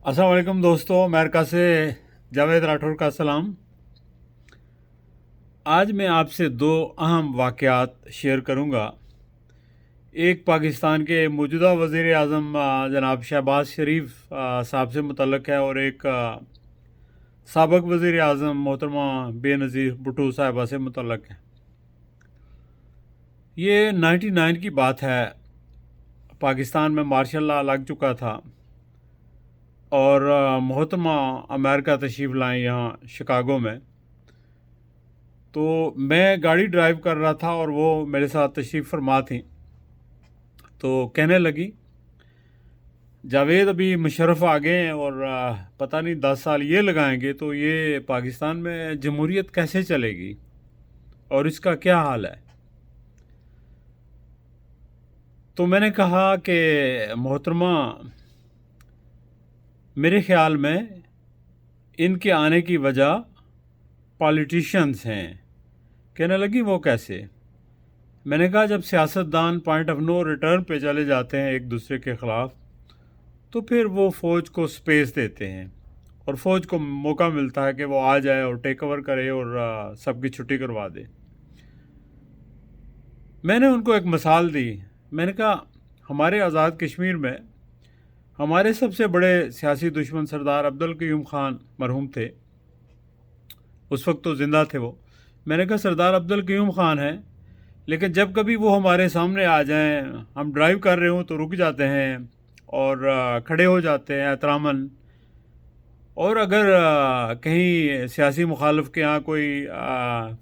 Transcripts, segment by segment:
अस्सलाम वालेकुम दोस्तों, अमेरिका से जावेद राठौर का सलाम। आज मैं आपसे दो अहम वाक़यात शेयर करूंगा। एक पाकिस्तान के मौजूदा वज़ीर आज़म जनाब शहबाज शरीफ साहब से मुतल्लक़ है, और एक साबिक़ वज़ीर आज़म मोहतरमा बेनज़ीर भुट्टो साहिबा से मुतल्लक़ है। ये 99 की बात है। पाकिस्तान में मार्शल लॉ लग चुका था और मोहतरमा अमेरिका तशरीफ़ लाएँ यहाँ शिकागो में। तो मैं गाड़ी ड्राइव कर रहा था और वो मेरे साथ तशरीफ़ फरमा थी। तो कहने लगी, जावेद अभी मुशर्रफ आ गए हैं और पता नहीं 10 साल ये लगाएंगे तो ये पाकिस्तान में जमहूरियत कैसे चलेगी और इसका क्या हाल है। तो मैंने कहा कि मोहतरमा, मेरे ख़्याल में इनके आने की वजह पॉलिटिशियंस हैं। कहने लगी, वो कैसे? मैंने कहा, जब सियासतदान पॉइंट ऑफ नो रिटर्न पे चले जाते हैं एक दूसरे के ख़िलाफ़, तो फिर वो फ़ौज को स्पेस देते हैं और फ़ौज को मौका मिलता है कि वो आ जाए और टेक ओवर करे और सबकी छुट्टी करवा दे। मैंने उनको एक मिसाल दी। मैंने कहा, हमारे आज़ाद कश्मीर में हमारे सबसे बड़े सियासी दुश्मन सरदार अब्दुल क़य्यूम ख़ान मरहूम थे। उस वक्त तो ज़िंदा थे वो। मैंने कहा, सरदार अब्दुल क़य्यूम ख़ान हैं, लेकिन जब कभी वो हमारे सामने आ जाएं, हम ड्राइव कर रहे हों तो रुक जाते हैं और खड़े हो जाते हैं एहतरामन। और अगर कहीं सियासी मुखालिफ के यहाँ कोई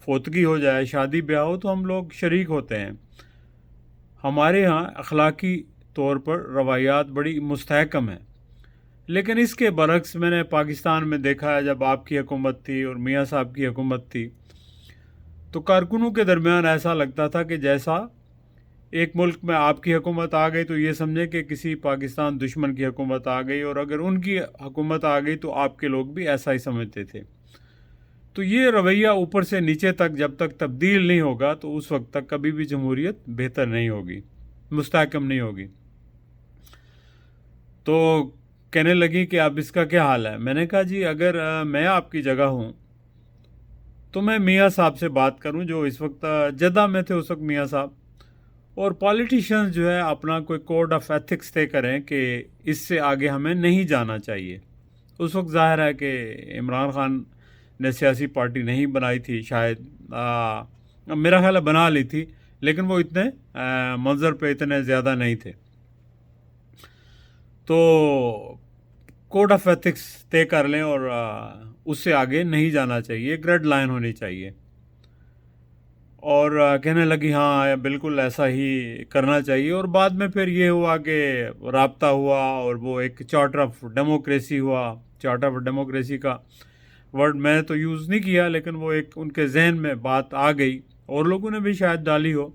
फोतगी हो जाए, शादी ब्याह हो, तो हम लोग शरीक होते हैं। हमारे यहाँ अखलाकी तौर पर रवायात बड़ी मुस्तहकम हैं। लेकिन इसके बरक्स मैंने पाकिस्तान में देखा है, जब आपकी हुकूमत थी और मियाँ साहब की हुकूमत थी, तो कारकुनों के दरमियान ऐसा लगता था कि जैसा एक मुल्क में आपकी हुकूमत आ गई तो ये समझे कि किसी पाकिस्तान दुश्मन की हुकूमत आ गई, और अगर उनकी हुकूमत आ गई तो आपके लोग भी ऐसा ही समझते थे। तो ये रवैया ऊपर से नीचे तक जब तक तब्दील नहीं होगा तो उस वक्त तक कभी भी जमहूरियत बेहतर नहीं होगी, मुस्तहकम नहीं होगी। तो कहने लगी कि अब इसका क्या हाल है। मैंने कहा, जी अगर मैं आपकी जगह हूँ तो मैं मियाँ साहब से बात करूँ, जो इस वक्त जद्दा में थे उस वक्त मियाँ साहब, और पॉलिटिशियंस जो है अपना कोई कोड ऑफ एथिक्स तय करें कि इससे आगे हमें नहीं जाना चाहिए। उस वक्त ज़ाहिर है कि इमरान खान ने सियासी पार्टी नहीं बनाई थी शायद, मेरा ख्याल है बना ली थी, लेकिन वो इतने मंजर पे इतने ज़्यादा नहीं थे। तो कोड ऑफ एथिक्स तय कर लें और उससे आगे नहीं जाना चाहिए, एक रेड लाइन होनी चाहिए। और कहने लगी, हाँ बिल्कुल ऐसा ही करना चाहिए। और बाद में फिर ये हुआ कि राब्ता हुआ और वो एक चार्टर ऑफ डेमोक्रेसी हुआ। चार्टर ऑफ डेमोक्रेसी का वर्ड मैं तो यूज़ नहीं किया, लेकिन वो एक उनके जहन में बात आ गई और लोगों ने भी शायद डाली हो।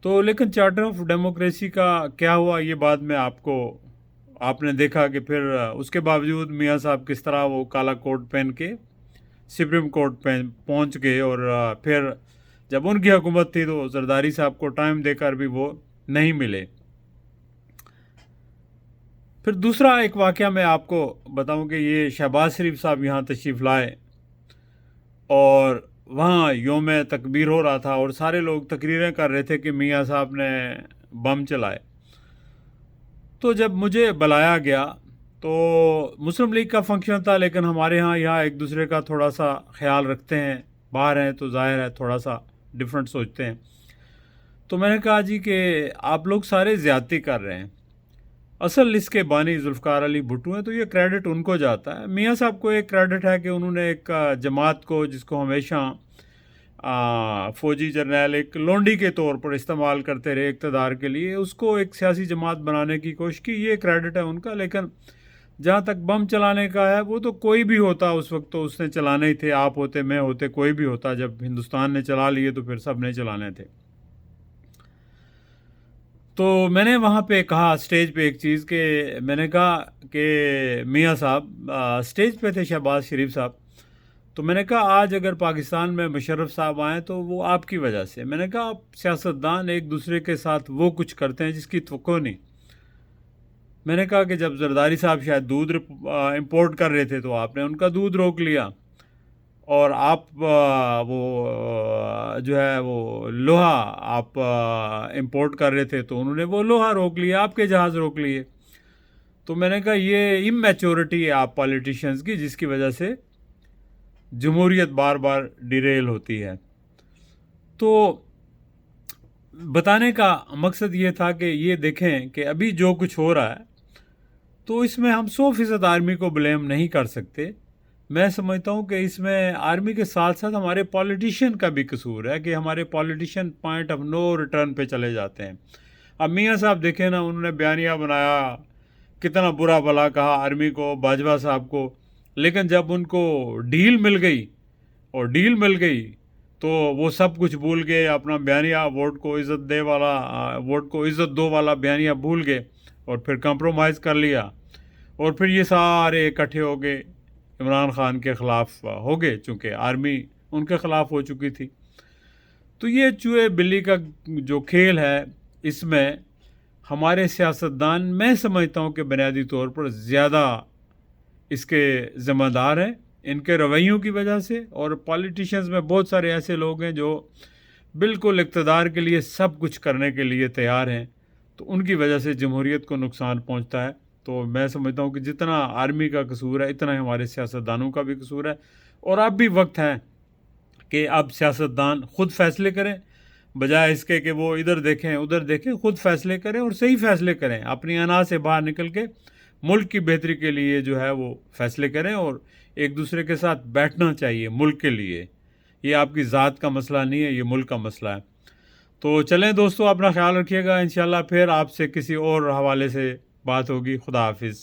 तो लेकिन चार्टर ऑफ डेमोक्रेसी का क्या हुआ ये बाद में आपने देखा कि फिर उसके बावजूद मियाँ साहब किस तरह वो काला कोट पहन के सुप्रीम कोर्ट पे पहुंच गए, और फिर जब उनकी हुकूमत थी तो जरदारी साहब को टाइम देकर भी वो नहीं मिले। फिर दूसरा एक वाक़या मैं आपको बताऊं कि ये शहबाज शरीफ साहब यहाँ तशरीफ़ लाए और वहाँ योम तकबीर हो रहा था और सारे लोग तकरीरें कर रहे थे कि मियाँ साहब ने बम चलाए। तो जब मुझे बुलाया गया तो मुस्लिम लीग का फंक्शन था, लेकिन हमारे यहाँ एक दूसरे का थोड़ा सा ख्याल रखते हैं, बाहर हैं तो जाहिर है थोड़ा सा डिफरेंट सोचते हैं। तो मैंने कहा, जी कि आप लोग सारे ज़्यादती कर रहे हैं, असल इसके बानी जुल्फ़कार अली भुट्टो हैं, तो ये क्रेडिट उनको जाता है। मियाँ साहब को एक क्रेडिट है कि उन्होंने एक जमात को, जिसको हमेशा फ़ौजी जर्नैल एक लोंडी के तौर पर इस्तेमाल करते रहे इक़्तिदार के लिए, उसको एक सियासी जमात बनाने की कोशिश की, ये क्रेडिट है उनका। लेकिन जहाँ तक बम चलाने का है, वो तो कोई भी होता उस वक्त, तो उसने चलाने ही थे, आप होते, मैं होते, कोई भी होता। जब हिंदुस्तान ने चला लिए तो फिर सब ने चलाने थे। तो मैंने वहाँ पे कहा स्टेज पे एक चीज़ कि मैंने कहा कि मियाँ साहब, स्टेज पे थे शहबाज शरीफ साहब, तो मैंने कहा आज अगर पाकिस्तान में मुशर्रफ साहब आए तो वो आपकी वजह से। मैंने कहा आप सियासतदान एक दूसरे के साथ वो कुछ करते हैं जिसकी तवक्को नहीं। میں نے کہا کہ جب زرداری صاحب شاید دودھ امپورٹ کر رہے تھے تو آپ نے ان کا دودھ روک لیا، اور آپ وہ جو ہے وہ لوہا آپ امپورٹ کر رہے تھے تو انہوں نے وہ لوہا روک لیا، آپ کے جہاز روک لیے۔ تو میں نے کہا یہ امیچورٹی ہے آپ پالیٹیشینز کی، جس کی وجہ سے جمہوریت بار بار ڈیریل ہوتی ہے۔ تو بتانے کا مقصد یہ تھا کہ یہ دیکھیں کہ ابھی جو کچھ ہو رہا ہے تو اس میں ہم 100% آرمی کو بلیم نہیں کر سکتے۔ میں سمجھتا ہوں کہ اس میں آرمی کے ساتھ ساتھ ہمارے پولیٹیشین کا بھی قصور ہے کہ ہمارے politician point of no return پہ چلے جاتے ہیں۔ اب میاں صاحب دیکھیں نا، انہوں نے بیانیہ بنایا، کتنا برا بھلا کہا آرمی کو، باجوہ صاحب کو، لیکن جب ان کو ڈیل مل گئی تو وہ سب کچھ بھول گئے، اپنا بیانیہ ووٹ کو عزت دو والا بیانیہ بھول گئے، اور پھر کمپرومائز کر لیا، اور پھر یہ سارے اکٹھے ہو گئے عمران خان کے خلاف ہو گئے، چونکہ آرمی ان کے خلاف ہو چکی تھی۔ تو یہ چوہے بلی کا جو کھیل ہے، اس میں ہمارے سیاستدان میں سمجھتا ہوں کہ بنیادی طور پر زیادہ اس کے ذمہ دار ہیں، ان کے رویوں کی وجہ سے۔ اور پالیٹیشینز میں بہت سارے ایسے لوگ ہیں جو بالکل اقتدار کے لیے سب کچھ کرنے کے لیے تیار ہیں، تو ان کی وجہ سے جمہوریت کو نقصان پہنچتا ہے۔ تو میں سمجھتا ہوں کہ جتنا آرمی کا قصور ہے اتنا ہی ہمارے سیاستدانوں کا بھی قصور ہے، اور اب بھی وقت ہے کہ اب سیاستدان خود فیصلے کریں، بجائے اس کے کہ وہ ادھر دیکھیں ادھر دیکھیں۔ خود فیصلے کریں اور صحیح فیصلے کریں، اپنی انا سے باہر نکل کے ملک کی بہتری کے لیے جو ہے وہ فیصلے کریں، اور ایک دوسرے کے ساتھ بیٹھنا چاہیے ملک کے لیے۔ یہ آپ کی ذات کا مسئلہ نہیں ہے، یہ ملک کا مسئلہ ہے۔ تو چلیں دوستو، اپنا خیال رکھیے گا، انشاءاللہ پھر آپ سے کسی اور حوالے سے بات ہوگی۔ خدا حافظ۔